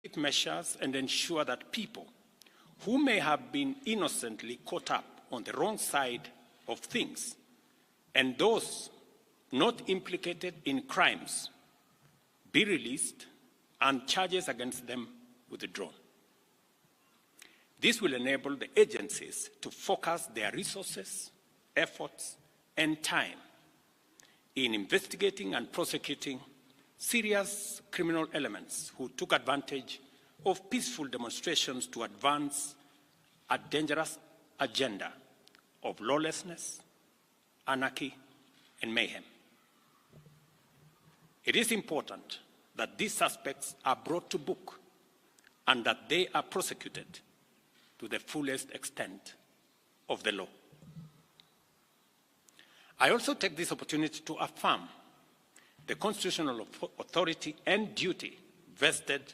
Take measures and ensure that people who may have been innocently caught up on the wrong side of things and those not implicated in crimes be released and charges against them withdrawn. This will enable the agencies to focus their resources, efforts, and time in investigating and prosecuting serious criminal elements who took advantage of peaceful demonstrations to advance a dangerous agenda of lawlessness, anarchy, and mayhem. It is important that these suspects are brought to book and that they are prosecuted to the fullest extent of the law. I also take this opportunity to affirm the constitutional authority and duty vested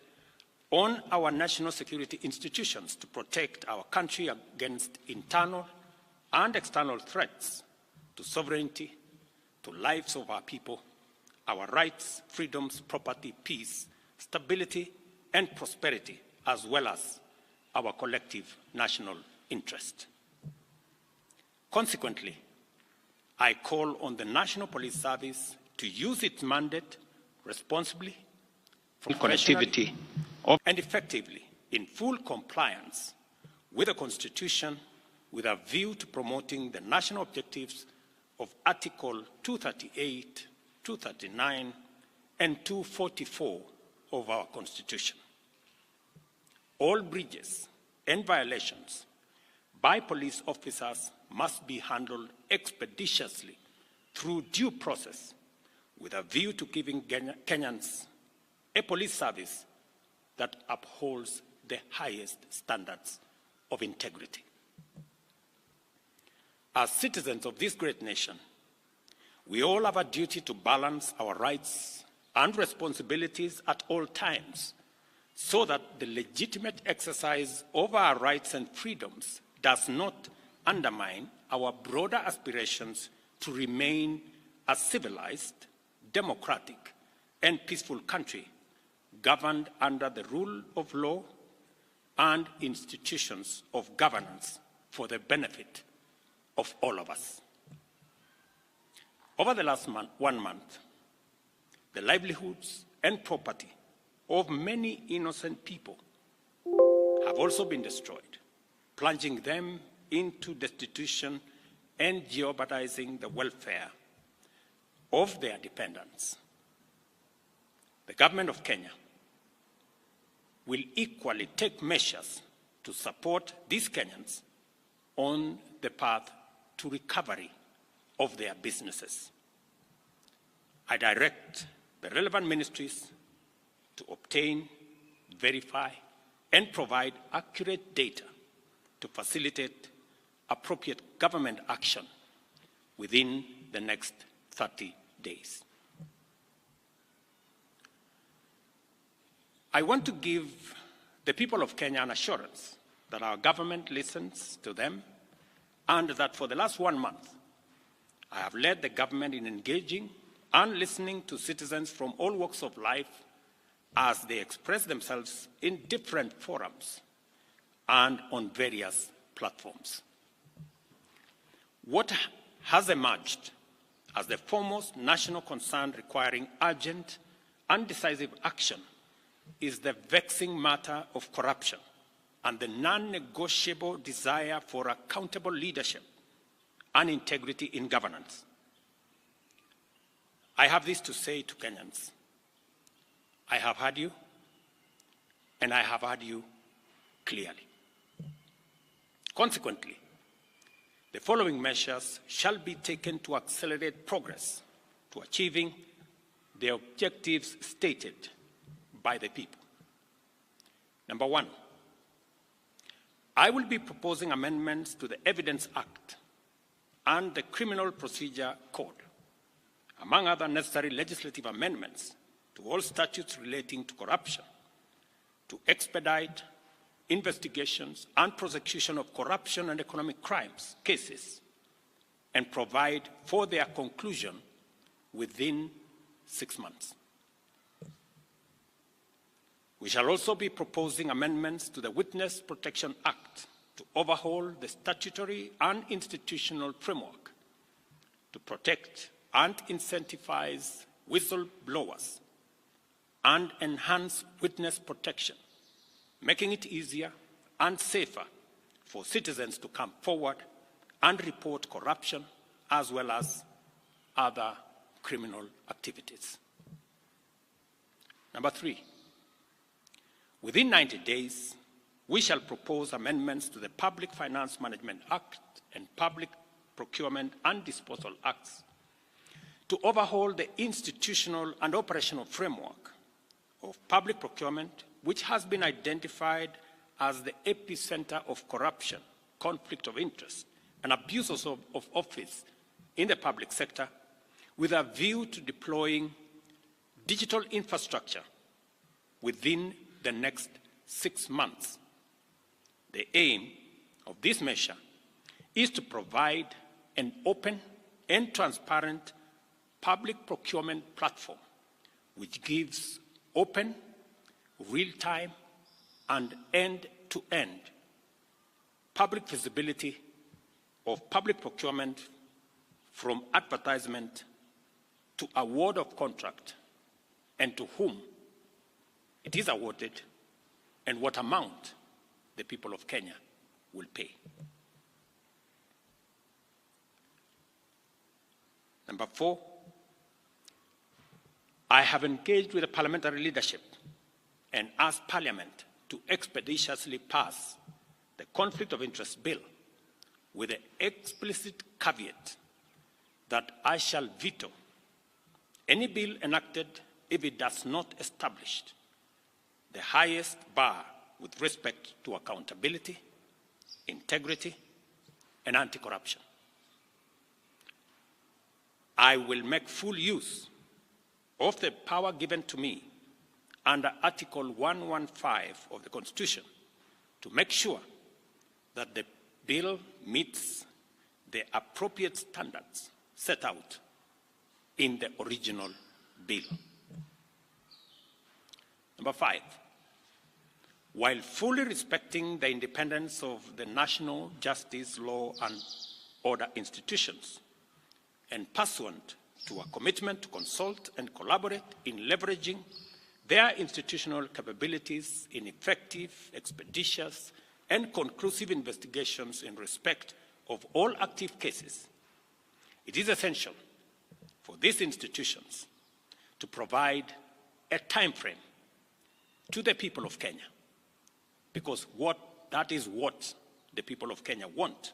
on our national security institutions to protect our country against internal and external threats to sovereignty, to lives of our people, our rights, freedoms, property, peace, stability, and prosperity, as well as our collective national interest. Consequently, I call on the National Police Service to use its mandate responsibly, connectivity, and effectively in full compliance with the Constitution with a view to promoting the national objectives of Article 238, 239, and 244 of our Constitution. All breaches and violations by police officers must be handled expeditiously through due process with a view to giving Kenyans a police service that upholds the highest standards of integrity. As citizens of this great nation, we all have a duty to balance our rights and responsibilities at all times so that the legitimate exercise of our rights and freedoms does not undermine our broader aspirations to remain a civilized, democratic, and peaceful country governed under the rule of law and institutions of governance for the benefit of all of us. Over the last 1 month, the livelihoods and property of many innocent people have also been destroyed, plunging them into destitution and jeopardizing the welfare of their dependents. The government of Kenya will equally take measures to support these Kenyans on the path to recovery of their businesses. I direct the relevant ministries to obtain, verify, and provide accurate data to facilitate appropriate government action within the next 30 days. I want to give the people of Kenya an assurance that our government listens to them and that for the last 1 month, I have led the government in engaging and listening to citizens from all walks of life as they express themselves in different forums and on various platforms. What has emerged as the foremost national concern requiring urgent and decisive action is the vexing matter of corruption and the non-negotiable desire for accountable leadership and integrity in governance. I have this to say to Kenyans. I have heard you, and I have heard you clearly. Consequently, the following measures shall be taken to accelerate progress to achieving the objectives stated by the people. Number one, I will be proposing amendments to the Evidence Act and the Criminal Procedure Code, among other necessary legislative amendments to all statutes relating to corruption, to expedite investigations and prosecution of corruption and economic crimes cases, and provide for their conclusion within 6 months. We shall also be proposing amendments to the Witness Protection Act to overhaul the statutory and institutional framework to protect and incentivize whistleblowers and enhance witness protection, making it easier and safer for citizens to come forward and report corruption as well as other criminal activities. Number 3, within 90 days, we shall propose amendments to the Public Finance Management Act and Public Procurement and Disposal Acts to overhaul the institutional and operational framework of public procurement, which has been identified as the epicenter of corruption, conflict of interest, and abuses of office in the public sector, with a view to deploying digital infrastructure within the next 6 months. The aim of this measure is to provide an open and transparent public procurement platform which gives open, real-time, and end-to-end public visibility of public procurement from advertisement to award of contract and to whom it is awarded and what amount the people of Kenya will pay. Number 4, I have engaged with the parliamentary leadership and asked Parliament to expeditiously pass the Conflict of Interest Bill with the explicit caveat that I shall veto any bill enacted if it does not establish the highest bar with respect to accountability, integrity, and anti-corruption. I will make full use of the power given to me under Article 115 of the Constitution to make sure that the bill meets the appropriate standards set out in the original bill. Number 5, while fully respecting the independence of the national justice, law, and order institutions, and pursuant to a commitment to consult and collaborate in leveraging their institutional capabilities in effective, expeditious, and conclusive investigations in respect of all active cases, it is essential for these institutions to provide a time frame to the people of Kenya, because that is what the people of Kenya want,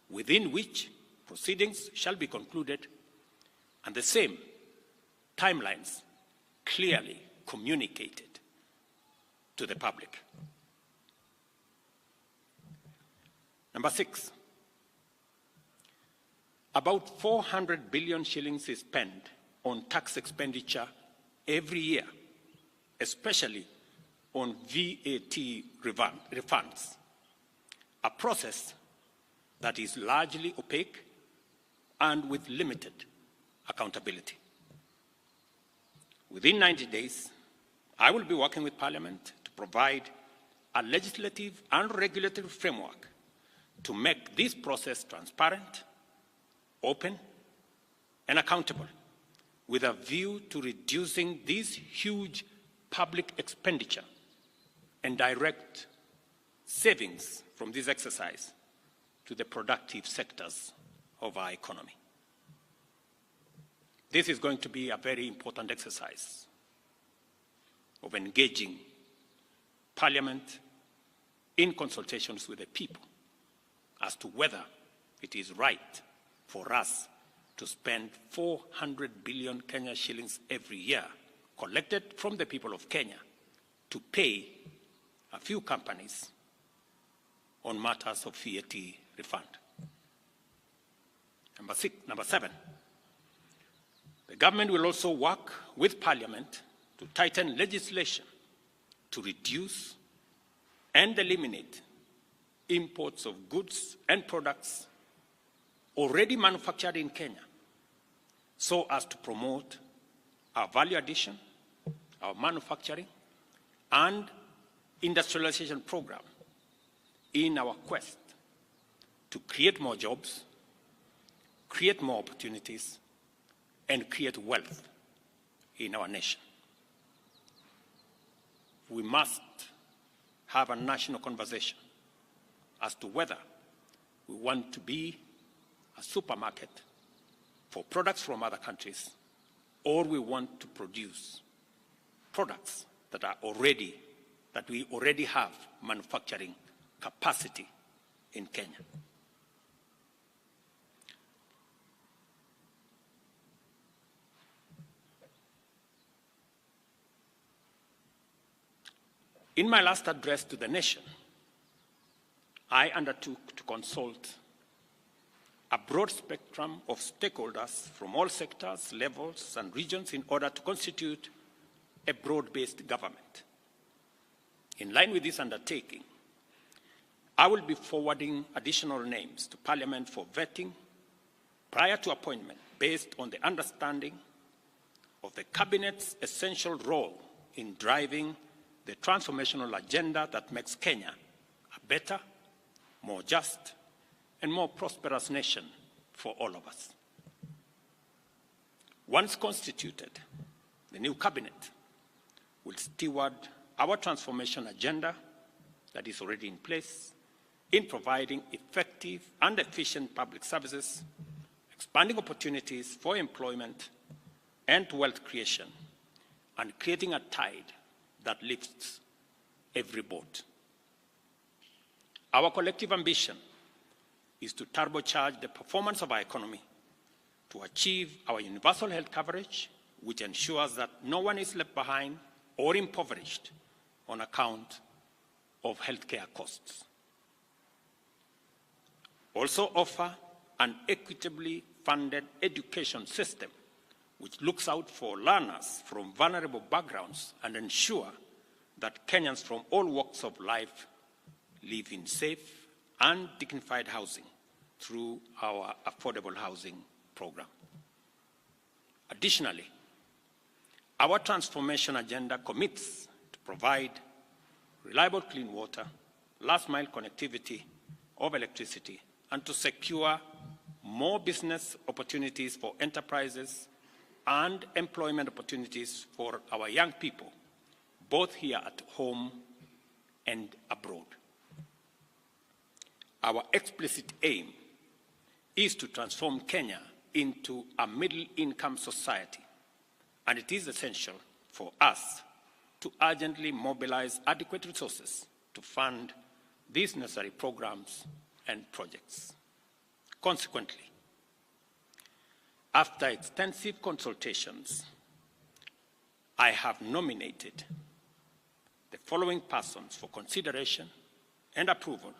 within which proceedings shall be concluded, and the same timelines clearly communicated to the public. Number 6, about 400 billion shillings is spent on tax expenditure every year, especially on VAT refunds, a process that is largely opaque and with limited accountability. Within 90 days, I will be working with Parliament to provide a legislative and regulatory framework to make this process transparent, open, and accountable, with a view to reducing this huge public expenditure and direct savings from this exercise to the productive sectors of our economy. This is going to be a very important exercise of engaging Parliament in consultations with the people as to whether it is right for us to spend 400 billion Kenya shillings every year collected from the people of Kenya to pay a few companies on matters of VAT refund. Number 7, the government will also work with Parliament to tighten legislation to reduce and eliminate imports of goods and products already manufactured in Kenya, so as to promote our value addition, our manufacturing, and industrialization program in our quest to create more jobs, create more opportunities, and create wealth in our nation. We must have a national conversation as to whether we want to be a supermarket for products from other countries, or we want to produce products that we already have manufacturing capacity in Kenya. In my last address to the nation, I undertook to consult a broad spectrum of stakeholders from all sectors, levels, and regions in order to constitute a broad-based government. In line with this undertaking, I will be forwarding additional names to Parliament for vetting prior to appointment based on the understanding of the Cabinet's essential role in driving the transformational agenda that makes Kenya a better, more just, and more prosperous nation for all of us. Once constituted, the new cabinet will steward our transformation agenda that is already in place in providing effective and efficient public services, expanding opportunities for employment and wealth creation, and creating a tide that lifts every boat. Our collective ambition is to turbocharge the performance of our economy to achieve our universal health coverage, which ensures that no one is left behind or impoverished on account of healthcare costs. Also offer an equitably funded education system which looks out for learners from vulnerable backgrounds and ensure that Kenyans from all walks of life live in safe and dignified housing through our affordable housing program. Additionally, our transformation agenda commits to provide reliable clean water, last-mile connectivity of electricity, and to secure more business opportunities for enterprises and employment opportunities for our young people, both here at home and abroad. Our explicit aim is to transform Kenya into a middle-income society, and it is essential for us to urgently mobilize adequate resources to fund these necessary programs and projects. Consequently, after extensive consultations, I have nominated the following persons for consideration and approval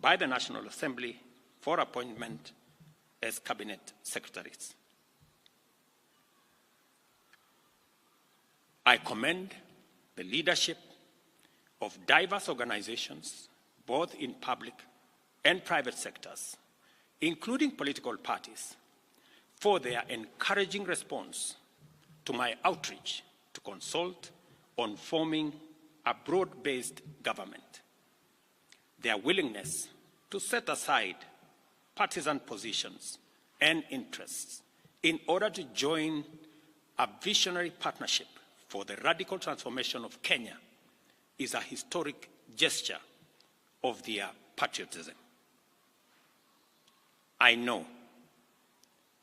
by the National Assembly for appointment as Cabinet Secretaries. I commend the leadership of diverse organizations, both in public and private sectors, including political parties, for their encouraging response to my outreach to consult on forming a broad-based government. Their willingness to set aside partisan positions and interests in order to join a visionary partnership for the radical transformation of Kenya is a historic gesture of their patriotism. I know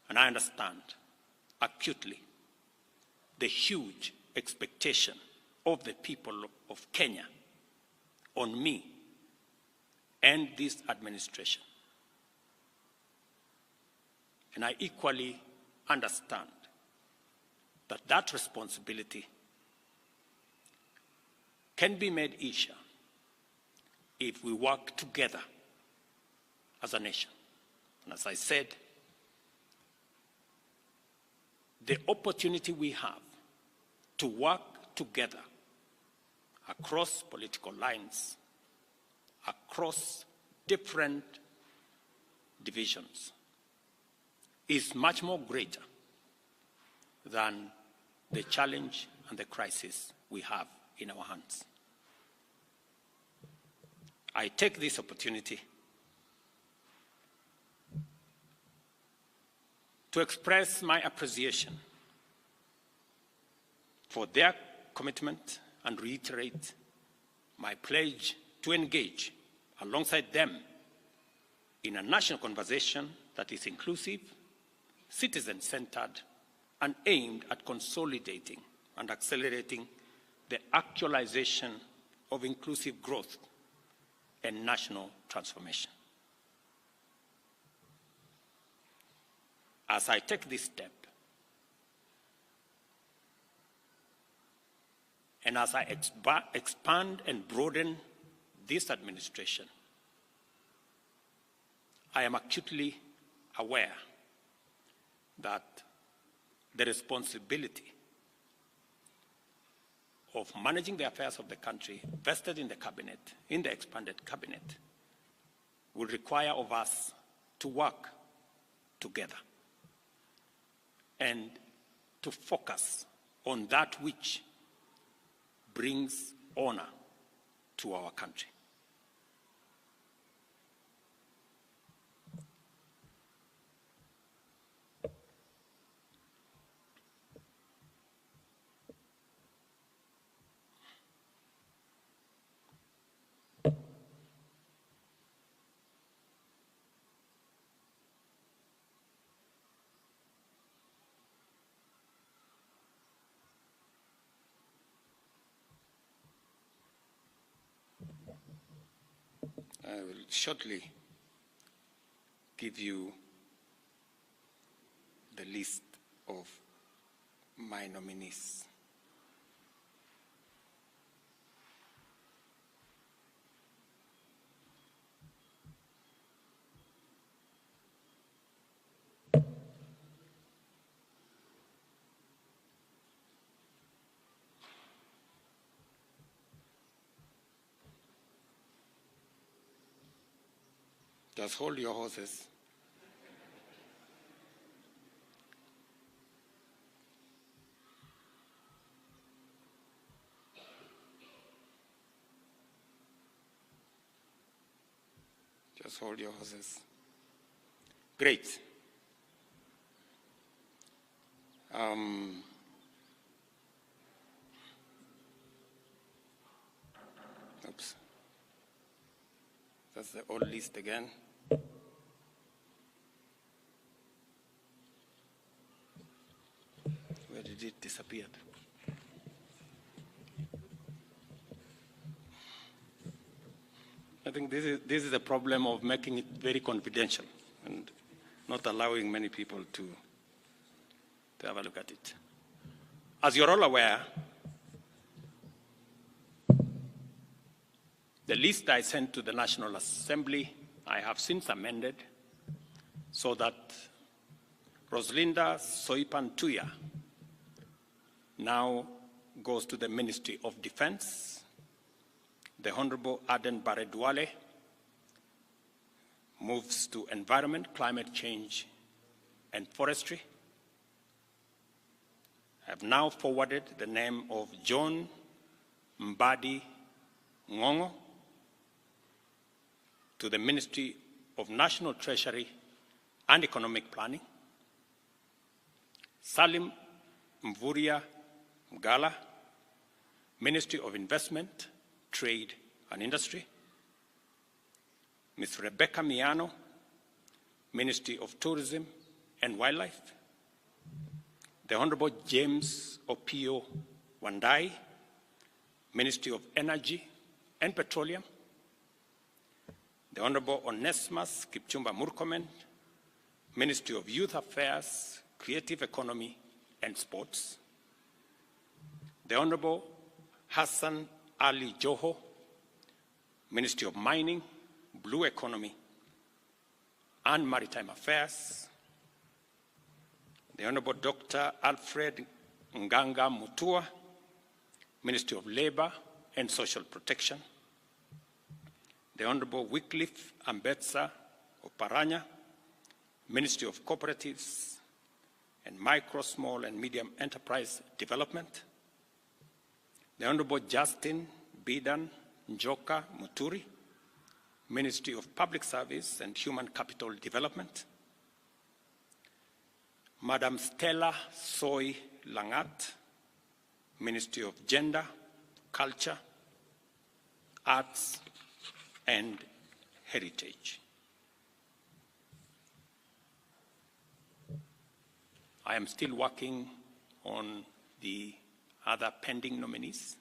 and I understand acutely the huge expectation of the people of Kenya on me and this administration. And I equally understand that that responsibility can be made easier if we work together as a nation. And as I said, the opportunity we have to work together across political lines, across different divisions, is much more greater than the challenge and the crisis we have in our hands. I take this opportunity to express my appreciation for their commitment and reiterate my pledge to engage alongside them in a national conversation that is inclusive, citizen-centered, and aimed at consolidating and accelerating the actualization of inclusive growth and national transformation. As I take this step, and as I expand and broaden this administration, I am acutely aware that the responsibility of managing the affairs of the country vested in the cabinet, in the expanded cabinet, will require of us to work together and to focus on that which brings honor to our country. I will shortly give you the list of my nominees. Just hold your horses. Just hold your horses. Great. Oops. That's the old list again. Where did it disappear? I think this is a problem of making it very confidential and not allowing many people to have a look at it. As you're all aware, the list I sent to the National Assembly, I have since amended so that Roslinda Soipan-Tuya now goes to the Ministry of Defense. The Honorable Aden Bare-Duale moves to Environment, Climate Change, and Forestry. I have now forwarded the name of John Mbadi Ngongo to the Ministry of National Treasury and Economic Planning. Salim Mvuria Mgala, Ministry of Investment, Trade and Industry. Ms. Rebecca Miano, Ministry of Tourism and Wildlife. The Honorable James Opio Wandai, Ministry of Energy and Petroleum. The Honorable Onesimus Kipchumba Murkomen, Ministry of Youth Affairs, Creative Economy and Sports. The Honorable Hassan Ali Joho, Ministry of Mining, Blue Economy and Maritime Affairs. The Honorable Dr. Alfred Nganga Mutua, Ministry of Labor and Social Protection. The Honorable Wycliffe Ambetsa Oparanya, Ministry of Cooperatives and Micro, Small and Medium Enterprise Development. the Honorable Justin Bidan Njoka Muturi, Ministry of Public Service and Human Capital Development, Madam Stella Soy Langat, Ministry of Gender, Culture, Arts and Heritage. I am still working on the other pending nominees,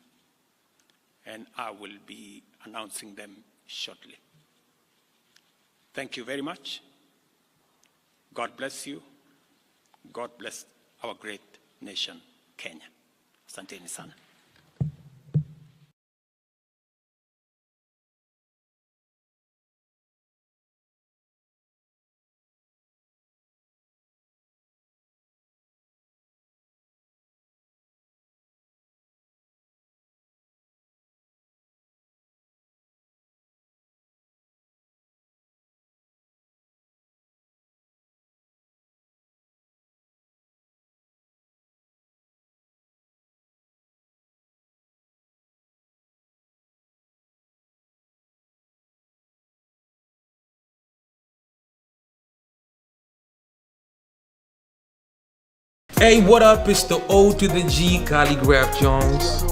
and I will be announcing them shortly. Thank you very much. God bless you. God bless our great nation, Kenya. Asanteni sana. Hey, what up? It's the O to the G, Calligraph Jones.